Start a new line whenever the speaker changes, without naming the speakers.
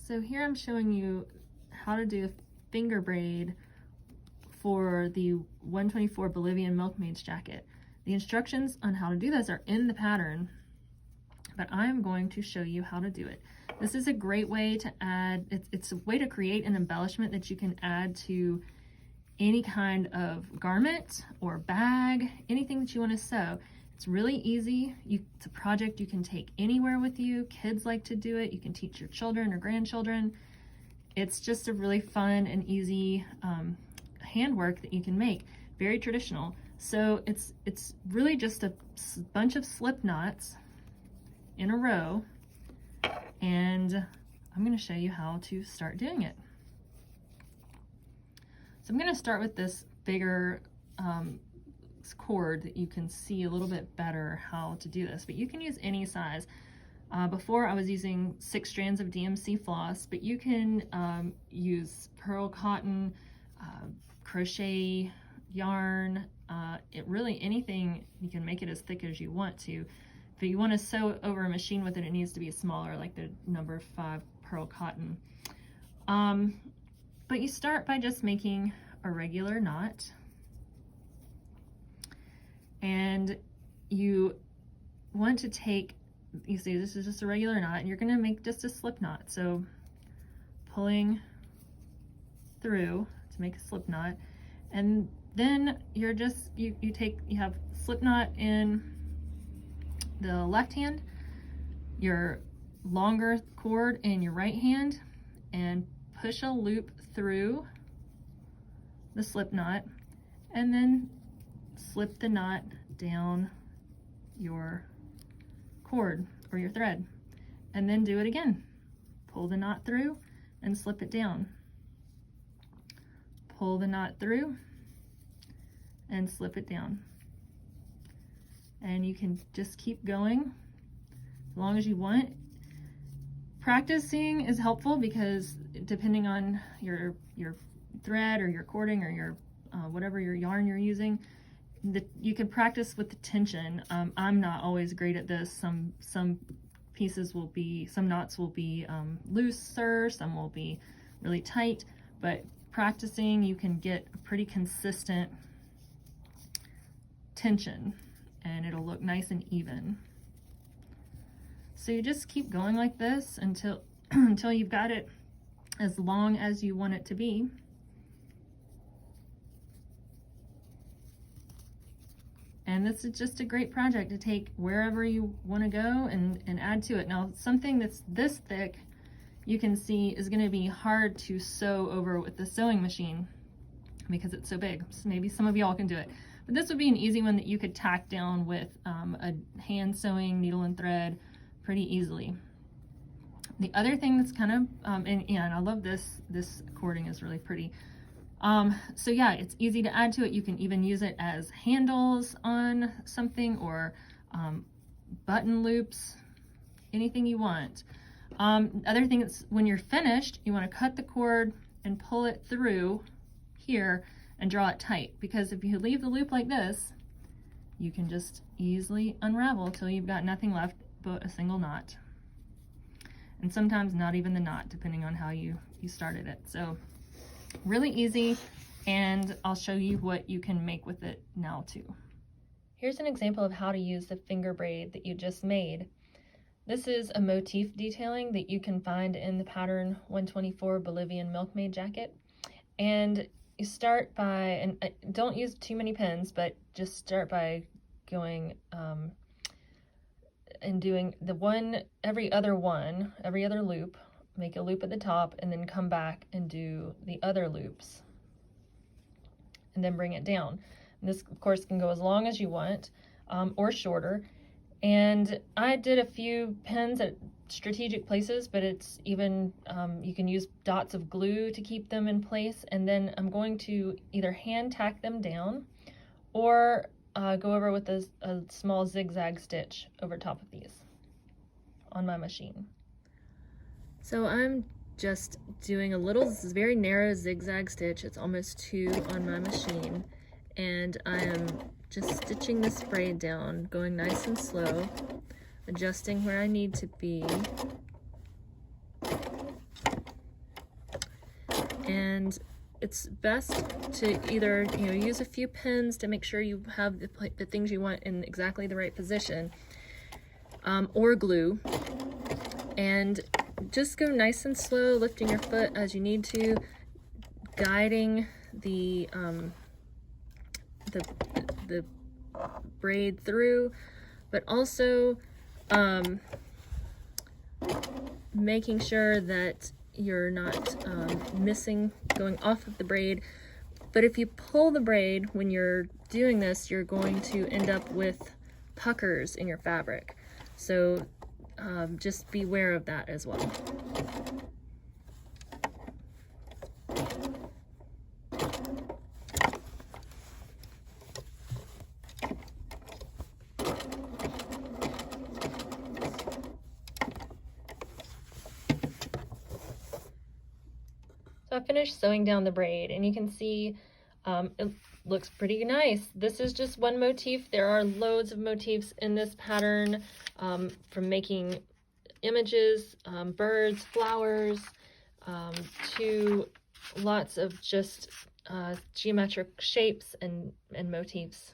So here I'm showing you how to do a finger braid for the 124 Bolivian Milkmaids Jacket. The instructions on how to do this are in the pattern, but I'm going to show you how to do it. This is a great way to add, it's a way to create an embellishment that you can add to any kind of garment or bag, anything that you want to sew. It's really easy. It's a project you can take anywhere with you. Kids like to do it. You can teach your children or grandchildren. It's just a really fun and easy handwork that you can make. Very traditional. So it's really just a bunch of slip knots in a row, and I'm going to show you how to start doing it. So I'm going to start with this bigger cord that you can see a little bit better how to do this, but you can use any size. Before I was using 6 strands of DMC floss, but you can use pearl cotton, crochet yarn, really anything. You can make it as thick as you want to. If you want to sew over a machine with it, it needs to be smaller, like the number 5 pearl cotton. But you start by just making a regular knot, and you want to take, you see this is just a regular knot, and you're going to make just a slip knot. So pulling through to make a slip knot, and then you're just, you have slip knot in the left hand, your longer cord in your right hand, and push a loop through the slip knot, and then slip the knot down your cord or your thread, and then do it again. Pull the knot through and slip it down. Pull the knot through and slip it down. And you can just keep going as long as you want. Practicing is helpful because depending on your thread or your cording or your whatever your yarn you're using, you can practice with the tension. I'm not always great at this. Some pieces will be, some knots will be looser, some will be really tight, but practicing you can get a pretty consistent tension and it'll look nice and even. So you just keep going like this until until you've got it as long as you want it to be. And this is just a great project to take wherever you want to go and add to it. Now, something that's this thick, you can see is going to be hard to sew over with the sewing machine because it's so big. So maybe some of y'all can do it. But this would be an easy one that you could tack down with a hand sewing needle and thread pretty easily. The other thing that's kind of, and I love this cording is really pretty. So yeah, it's easy to add to it. You can even use it as handles on something or button loops, anything you want. Other thing is when you're finished, you want to cut the cord and pull it through here and draw it tight, because if you leave the loop like this, you can just easily unravel till you've got nothing left but a single knot. And sometimes not even the knot, depending on how you started it. So really easy, and I'll show you what you can make with it now too. Here's an example of how to use the finger braid that you just made. This is a motif detailing that you can find in the pattern 124 Bolivian Milkmaid Jacket. And you start by, and don't use too many pins, but just start by going and doing the one, every other loop. Make a loop at the top and then come back and do the other loops and then bring it down. And this of course can go as long as you want or shorter. And I did a few pins at strategic places, but it's even, you can use dots of glue to keep them in place. And then I'm going to either hand tack them down or go over with a small zigzag stitch over top of these on my machine. So I'm just doing a little very narrow zigzag stitch. It's almost 2 on my machine, and I am just stitching this braid down, going nice and slow, adjusting where I need to be. it's best to either, you know, use a few pins to make sure you have the things you want in exactly the right position, or glue, and just go nice and slow, lifting your foot as you need to, guiding the braid through, but also making sure that you're not missing, going off of the braid. But if you pull the braid when you're doing this, you're going to end up with puckers in your fabric. So just beware of that as well. So I finished sewing down the braid, and you can see it looks pretty nice. This is just one motif. There are loads of motifs in this pattern, from making images, birds, flowers, to lots of just geometric shapes and motifs.